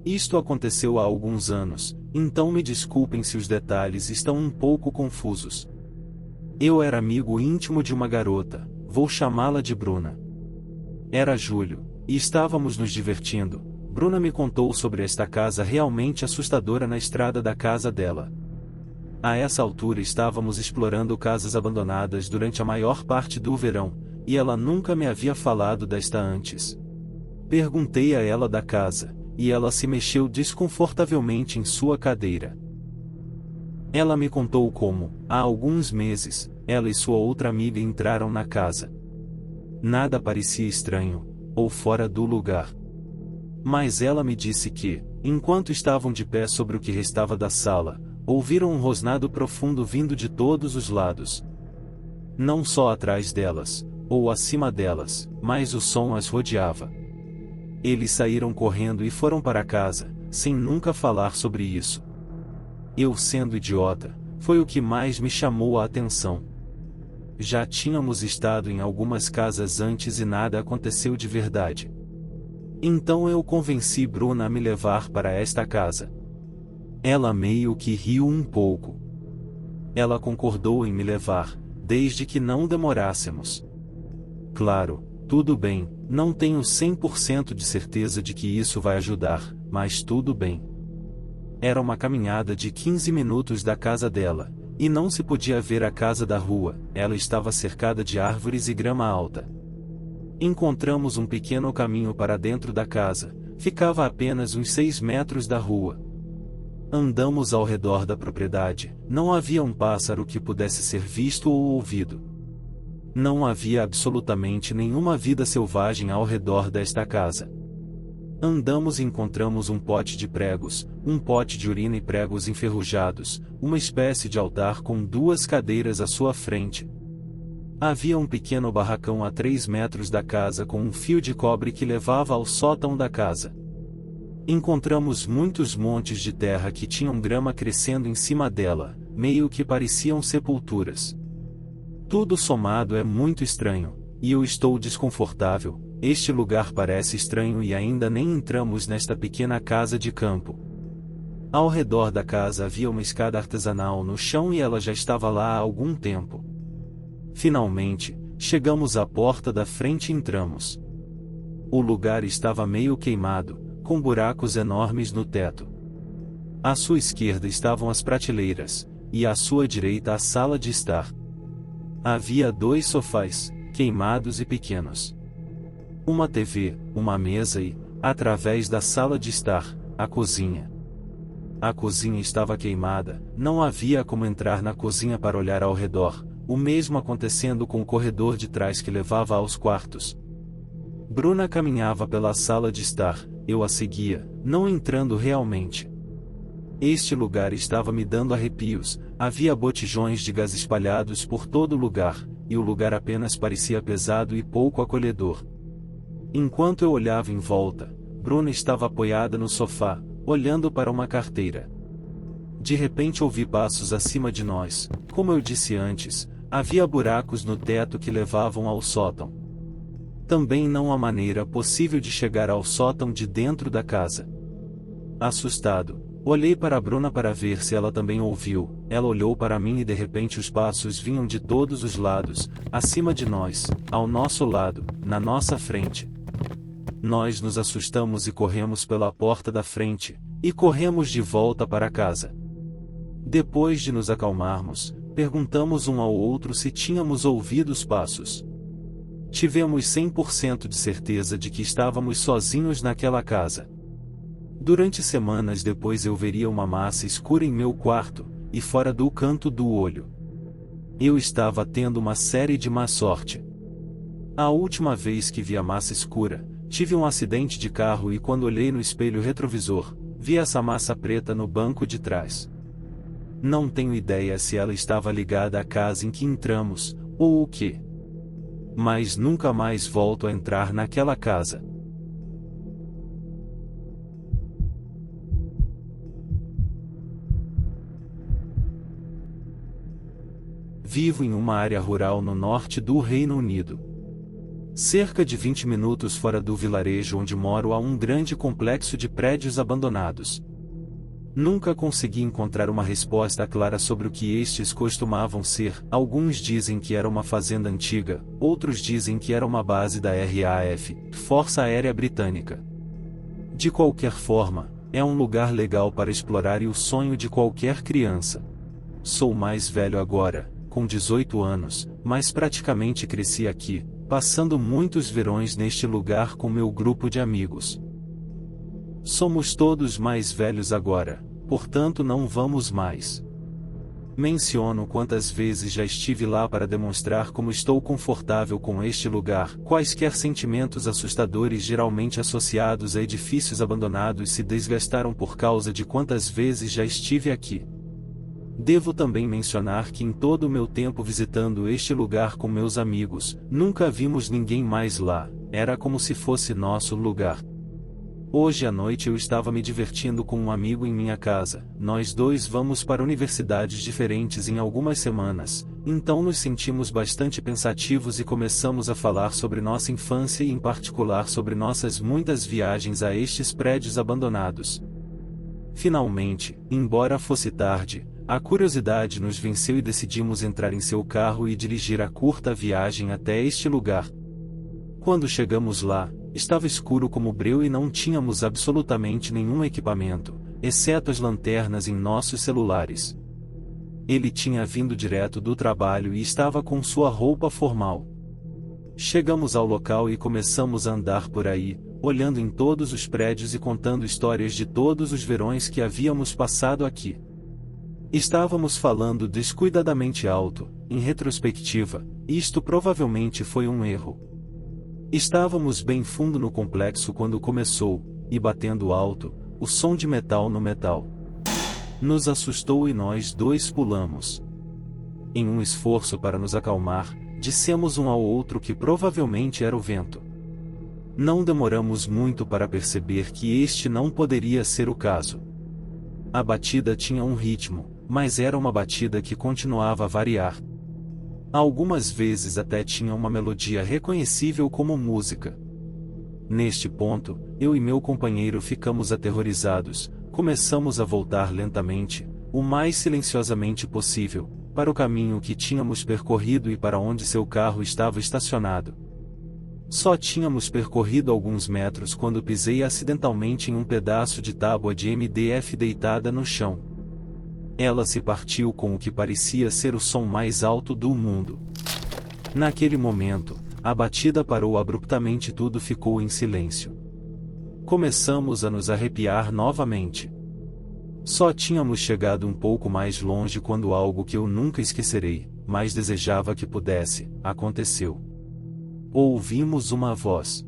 Isto aconteceu há alguns anos, então me desculpem se os detalhes estão um pouco confusos. Eu era amigo íntimo de uma garota, vou chamá-la de Bruna. Era julho, e estávamos nos divertindo. Bruna me contou sobre esta casa realmente assustadora na estrada da casa dela. A essa altura estávamos explorando casas abandonadas durante a maior parte do verão, e ela nunca me havia falado desta antes. Perguntei a ela da casa, e ela se mexeu desconfortavelmente em sua cadeira. Ela me contou como, há alguns meses, ela e sua outra amiga entraram na casa. Nada parecia estranho, ou fora do lugar. Mas ela me disse que, enquanto estavam de pé sobre o que restava da sala, ouviram um rosnado profundo vindo de todos os lados. Não só atrás delas, ou acima delas, mas o som as rodeava. Eles saíram correndo e foram para casa, sem nunca falar sobre isso. Eu, sendo idiota, foi o que mais me chamou a atenção. Já tínhamos estado em algumas casas antes e nada aconteceu de verdade. Então eu convenci Bruna a me levar para esta casa. Ela meio que riu um pouco. Ela concordou em me levar, desde que não demorássemos. Claro, tudo bem, não tenho 100% de certeza de que isso vai ajudar, mas tudo bem. Era uma caminhada de 15 minutos da casa dela, e não se podia ver a casa da rua, ela estava cercada de árvores e grama alta. Encontramos um pequeno caminho para dentro da casa, ficava a apenas uns 6 metros da rua. Andamos ao redor da propriedade, não havia um pássaro que pudesse ser visto ou ouvido. Não havia absolutamente nenhuma vida selvagem ao redor desta casa. Andamos e encontramos um pote de pregos, um pote de urina e pregos enferrujados, uma espécie de altar com 2 cadeiras à sua frente. Havia um pequeno barracão a 3 metros da casa com um fio de cobre que levava ao sótão da casa. Encontramos muitos montes de terra que tinham grama crescendo em cima dela, meio que pareciam sepulturas. Tudo somado é muito estranho, e eu estou desconfortável. Este lugar parece estranho e ainda nem entramos nesta pequena casa de campo. Ao redor da casa havia uma escada artesanal no chão e ela já estava lá há algum tempo. Finalmente, chegamos à porta da frente e entramos. O lugar estava meio queimado, com buracos enormes no teto. À sua esquerda estavam as prateleiras, e à sua direita a sala de estar. Havia 2 sofás, queimados e pequenos. Uma TV, uma mesa e, através da sala de estar, a cozinha. A cozinha estava queimada, não havia como entrar na cozinha para olhar ao redor, o mesmo acontecendo com o corredor de trás que levava aos quartos. Bruna caminhava pela sala de estar, eu a seguia, não entrando realmente. Este lugar estava me dando arrepios, havia botijões de gás espalhados por todo lugar, e o lugar apenas parecia pesado e pouco acolhedor. Enquanto eu olhava em volta, Bruna estava apoiada no sofá, olhando para uma carteira. De repente ouvi passos acima de nós, como eu disse antes, havia buracos no teto que levavam ao sótão. Também não há maneira possível de chegar ao sótão de dentro da casa. Assustado, olhei para Bruna para ver se ela também ouviu. Ela olhou para mim e de repente os passos vinham de todos os lados, acima de nós, ao nosso lado, na nossa frente. Nós nos assustamos e corremos pela porta da frente, e corremos de volta para casa. Depois de nos acalmarmos, perguntamos um ao outro se tínhamos ouvido os passos. Tivemos 100% de certeza de que estávamos sozinhos naquela casa. Durante semanas depois eu veria uma massa escura em meu quarto, e fora do canto do olho. Eu estava tendo uma série de má sorte. A última vez que vi a massa escura, tive um acidente de carro e quando olhei no espelho retrovisor, vi essa massa preta no banco de trás. Não tenho ideia se ela estava ligada à casa em que entramos, ou o que. Mas nunca mais volto a entrar naquela casa. Vivo em uma área rural no norte do Reino Unido. Cerca de 20 minutos fora do vilarejo onde moro há um grande complexo de prédios abandonados. Nunca consegui encontrar uma resposta clara sobre o que estes costumavam ser. Alguns dizem que era uma fazenda antiga, outros dizem que era uma base da RAF, Força Aérea Britânica. De qualquer forma, é um lugar legal para explorar e o sonho de qualquer criança. Sou mais velho agora, com 18 anos, mas praticamente cresci aqui, passando muitos verões neste lugar com meu grupo de amigos. Somos todos mais velhos agora, portanto não vamos mais. Menciono quantas vezes já estive lá para demonstrar como estou confortável com este lugar. Quaisquer sentimentos assustadores geralmente associados a edifícios abandonados se desgastaram por causa de quantas vezes já estive aqui. Devo também mencionar que em todo o meu tempo visitando este lugar com meus amigos, nunca vimos ninguém mais lá, era como se fosse nosso lugar. Hoje à noite eu estava me divertindo com um amigo em minha casa. Nós dois vamos para universidades diferentes em algumas semanas, então nos sentimos bastante pensativos e começamos a falar sobre nossa infância e em particular sobre nossas muitas viagens a estes prédios abandonados. Finalmente, embora fosse tarde, a curiosidade nos venceu e decidimos entrar em seu carro e dirigir a curta viagem até este lugar. Quando chegamos lá, estava escuro como breu e não tínhamos absolutamente nenhum equipamento, exceto as lanternas em nossos celulares. Ele tinha vindo direto do trabalho e estava com sua roupa formal. Chegamos ao local e começamos a andar por aí, olhando em todos os prédios e contando histórias de todos os verões que havíamos passado aqui. Estávamos falando descuidadamente alto. Em retrospectiva, isto provavelmente foi um erro. Estávamos bem fundo no complexo quando começou, e batendo alto, o som de metal no metal. Nos assustou e nós dois pulamos. Em um esforço para nos acalmar, dissemos um ao outro que provavelmente era o vento. Não demoramos muito para perceber que este não poderia ser o caso. A batida tinha um ritmo, mas era uma batida que continuava a variar. Algumas vezes até tinha uma melodia reconhecível como música. Neste ponto, eu e meu companheiro ficamos aterrorizados, começamos a voltar lentamente, o mais silenciosamente possível, para o caminho que tínhamos percorrido e para onde seu carro estava estacionado. Só tínhamos percorrido alguns metros quando pisei acidentalmente em um pedaço de tábua de MDF deitada no chão. Ela se partiu com o que parecia ser o som mais alto do mundo. Naquele momento, a batida parou abruptamente e tudo ficou em silêncio. Começamos a nos arrepiar novamente. Só tínhamos chegado um pouco mais longe quando algo que eu nunca esquecerei, mas desejava que pudesse, aconteceu. Ouvimos uma voz.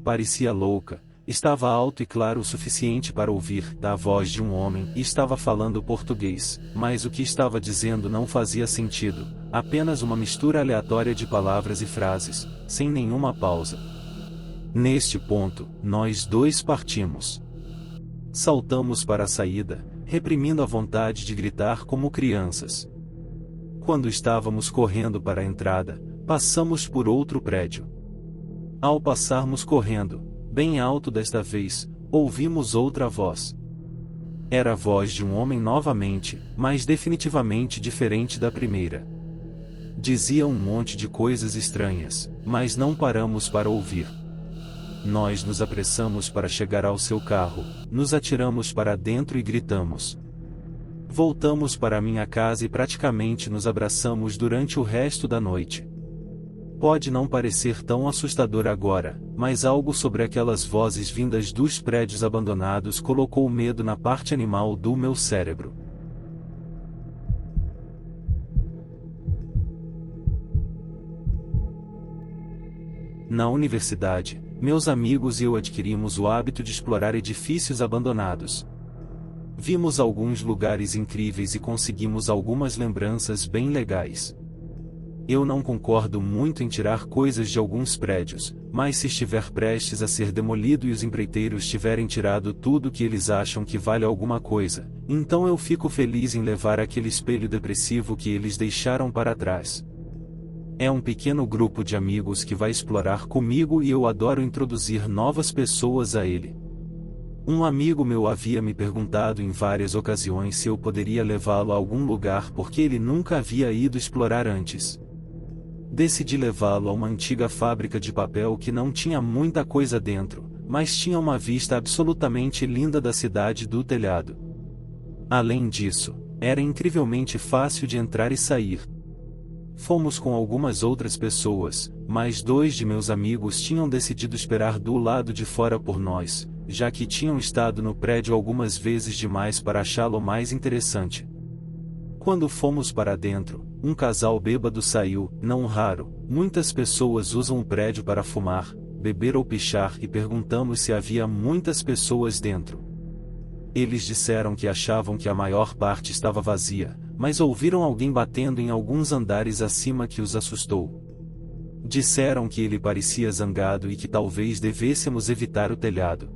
Parecia louca. Estava alto e claro o suficiente para ouvir, da voz de um homem, e estava falando português, mas o que estava dizendo não fazia sentido, apenas uma mistura aleatória de palavras e frases, sem nenhuma pausa. Neste ponto, nós dois partimos. Saltamos para a saída, reprimindo a vontade de gritar como crianças. Quando estávamos correndo para a entrada, passamos por outro prédio. Ao passarmos correndo, bem alto desta vez, ouvimos outra voz. Era a voz de um homem novamente, mas definitivamente diferente da primeira. Dizia um monte de coisas estranhas, mas não paramos para ouvir. Nós nos apressamos para chegar ao seu carro, nos atiramos para dentro e gritamos. Voltamos para minha casa e praticamente nos abraçamos durante o resto da noite. Pode não parecer tão assustador agora, mas algo sobre aquelas vozes vindas dos prédios abandonados colocou medo na parte animal do meu cérebro. Na universidade, meus amigos e eu adquirimos o hábito de explorar edifícios abandonados. Vimos alguns lugares incríveis e conseguimos algumas lembranças bem legais. Eu não concordo muito em tirar coisas de alguns prédios, mas se estiver prestes a ser demolido e os empreiteiros tiverem tirado tudo que eles acham que vale alguma coisa, então eu fico feliz em levar aquele espelho depressivo que eles deixaram para trás. É um pequeno grupo de amigos que vai explorar comigo e eu adoro introduzir novas pessoas a ele. Um amigo meu havia me perguntado em várias ocasiões se eu poderia levá-lo a algum lugar porque ele nunca havia ido explorar antes. Decidi levá-lo a uma antiga fábrica de papel que não tinha muita coisa dentro, mas tinha uma vista absolutamente linda da cidade do telhado. Além disso, era incrivelmente fácil de entrar e sair. Fomos com algumas outras pessoas, mas 2 de meus amigos tinham decidido esperar do lado de fora por nós, já que tinham estado no prédio algumas vezes demais para achá-lo mais interessante. Quando fomos para dentro, um casal bêbado saiu, não raro, muitas pessoas usam o prédio para fumar, beber ou pichar e perguntamos se havia muitas pessoas dentro. Eles disseram que achavam que a maior parte estava vazia, mas ouviram alguém batendo em alguns andares acima que os assustou. Disseram que ele parecia zangado e que talvez devêssemos evitar o telhado.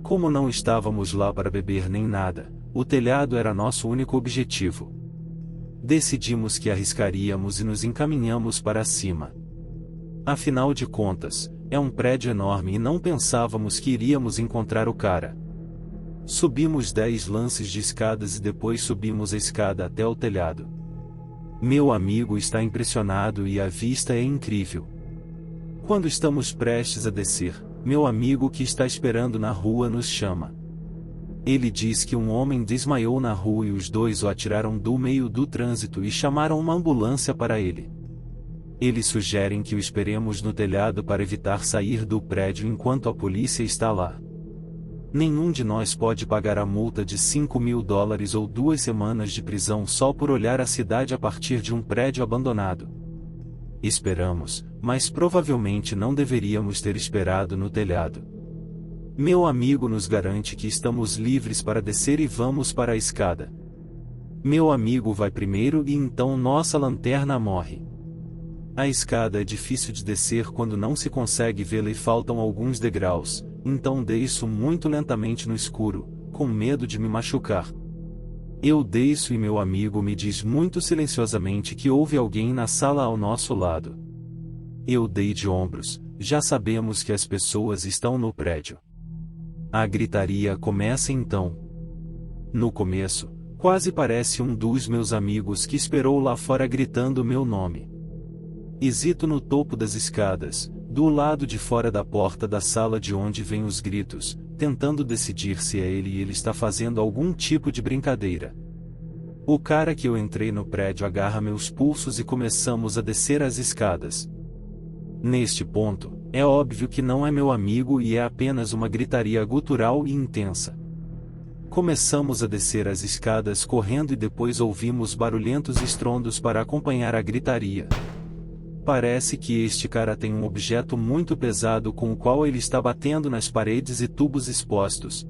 Como não estávamos lá para beber nem nada, o telhado era nosso único objetivo. Decidimos que arriscaríamos e nos encaminhamos para cima. Afinal de contas, é um prédio enorme e não pensávamos que iríamos encontrar o cara. Subimos 10 lances de escadas e depois subimos a escada até o telhado. Meu amigo está impressionado e a vista é incrível. Quando estamos prestes a descer, meu amigo que está esperando na rua nos chama. Ele diz que um homem desmaiou na rua e os 2 o atiraram do meio do trânsito e chamaram uma ambulância para ele. Eles sugerem que o esperemos no telhado para evitar sair do prédio enquanto a polícia está lá. Nenhum de nós pode pagar a multa de $5.000 ou 2 semanas de prisão só por olhar a cidade a partir de um prédio abandonado. Esperamos, mas provavelmente não deveríamos ter esperado no telhado. Meu amigo nos garante que estamos livres para descer e vamos para a escada. Meu amigo vai primeiro e então nossa lanterna morre. A escada é difícil de descer quando não se consegue vê-la e faltam alguns degraus, então desço muito lentamente no escuro, com medo de me machucar. Eu desço e meu amigo me diz muito silenciosamente que houve alguém na sala ao nosso lado. Eu dei de ombros, já sabemos que as pessoas estão no prédio. A gritaria começa então. No começo, quase parece um dos meus amigos que esperou lá fora gritando meu nome. Hesito no topo das escadas, do lado de fora da porta da sala de onde vêm os gritos, tentando decidir se é ele e ele está fazendo algum tipo de brincadeira. O cara que eu entrei no prédio agarra meus pulsos e começamos a descer as escadas. Neste ponto, é óbvio que não é meu amigo e é apenas uma gritaria gutural e intensa. Começamos a descer as escadas correndo e depois ouvimos barulhentos estrondos para acompanhar a gritaria. Parece que este cara tem um objeto muito pesado com o qual ele está batendo nas paredes e tubos expostos.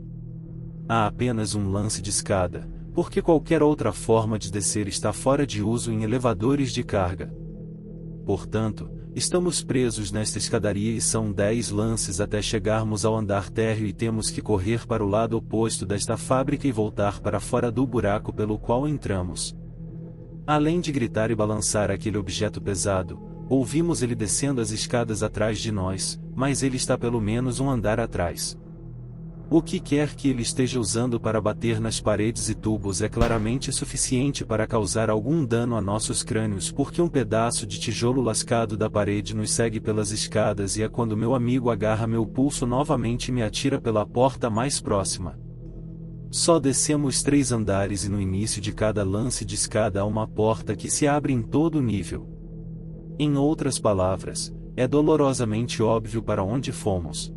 Há apenas um lance de escada, porque qualquer outra forma de descer está fora de uso em elevadores de carga. Portanto, estamos presos nesta escadaria e são 10 lances até chegarmos ao andar térreo e temos que correr para o lado oposto desta fábrica e voltar para fora do buraco pelo qual entramos. Além de gritar e balançar aquele objeto pesado, ouvimos ele descendo as escadas atrás de nós, mas ele está pelo menos um andar atrás. O que quer que ele esteja usando para bater nas paredes e tubos é claramente suficiente para causar algum dano a nossos crânios porque um pedaço de tijolo lascado da parede nos segue pelas escadas e é quando meu amigo agarra meu pulso novamente e me atira pela porta mais próxima. Só descemos 3 andares e no início de cada lance de escada há uma porta que se abre em todo o nível. Em outras palavras, é dolorosamente óbvio para onde fomos.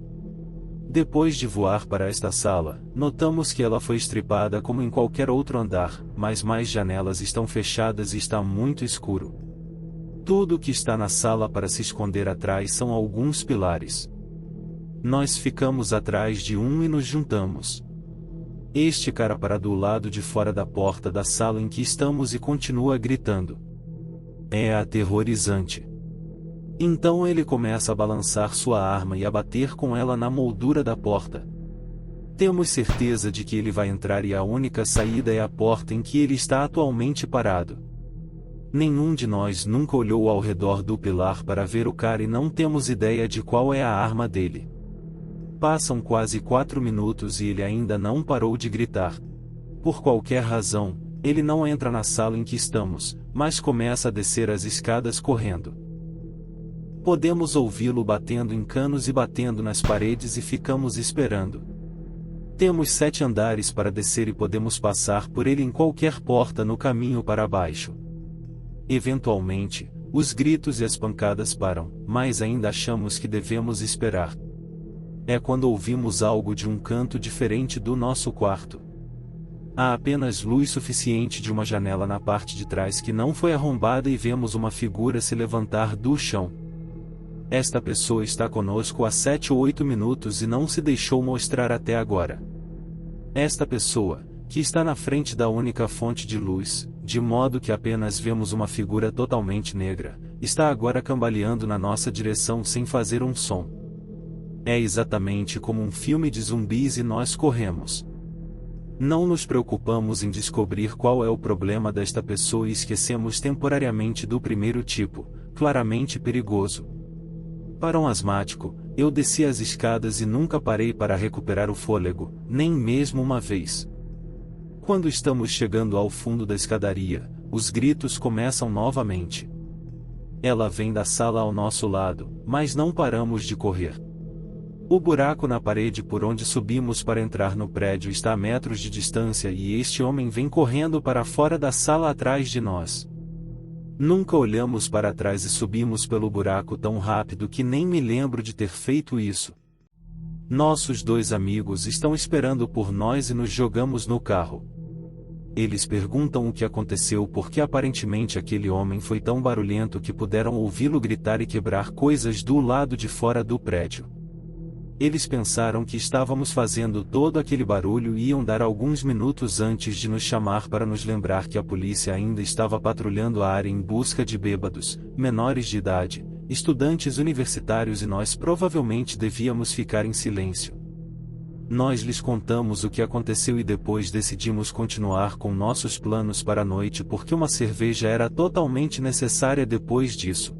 Depois de voar para esta sala, notamos que ela foi estripada como em qualquer outro andar, mas mais janelas estão fechadas e está muito escuro. Tudo o que está na sala para se esconder atrás são alguns pilares. Nós ficamos atrás de um e nos juntamos. Este cara para do lado de fora da porta da sala em que estamos e continua gritando. É aterrorizante. Então ele começa a balançar sua arma e a bater com ela na moldura da porta. Temos certeza de que ele vai entrar e a única saída é a porta em que ele está atualmente parado. Nenhum de nós nunca olhou ao redor do pilar para ver o cara e não temos ideia de qual é a arma dele. Passam quase 4 minutos e ele ainda não parou de gritar. Por qualquer razão, ele não entra na sala em que estamos, mas começa a descer as escadas correndo. Podemos ouvi-lo batendo em canos e batendo nas paredes e ficamos esperando. Temos 7 andares para descer e podemos passar por ele em qualquer porta no caminho para baixo. Eventualmente, os gritos e as pancadas param, mas ainda achamos que devemos esperar. É quando ouvimos algo de um canto diferente do nosso quarto. Há apenas luz suficiente de uma janela na parte de trás que não foi arrombada e vemos uma figura se levantar do chão. Esta pessoa está conosco há 7 ou 8 minutos e não se deixou mostrar até agora. Esta pessoa, que está na frente da única fonte de luz, de modo que apenas vemos uma figura totalmente negra, está agora cambaleando na nossa direção sem fazer um som. É exatamente como um filme de zumbis e nós corremos. Não nos preocupamos em descobrir qual é o problema desta pessoa e esquecemos temporariamente do primeiro tipo, claramente perigoso. Para um asmático, eu desci as escadas e nunca parei para recuperar o fôlego, nem mesmo uma vez. Quando estamos chegando ao fundo da escadaria, os gritos começam novamente. Ela vem da sala ao nosso lado, mas não paramos de correr. O buraco na parede por onde subimos para entrar no prédio está a metros de distância e este homem vem correndo para fora da sala atrás de nós. Nunca olhamos para trás e subimos pelo buraco tão rápido que nem me lembro de ter feito isso. Nossos 2 amigos estão esperando por nós e nos jogamos no carro. Eles perguntam o que aconteceu porque aparentemente aquele homem foi tão barulhento que puderam ouvi-lo gritar e quebrar coisas do lado de fora do prédio. Eles pensaram que estávamos fazendo todo aquele barulho e iam dar alguns minutos antes de nos chamar para nos lembrar que a polícia ainda estava patrulhando a área em busca de bêbados, menores de idade, estudantes universitários e nós provavelmente devíamos ficar em silêncio. Nós lhes contamos o que aconteceu e depois decidimos continuar com nossos planos para a noite porque uma cerveja era totalmente necessária depois disso.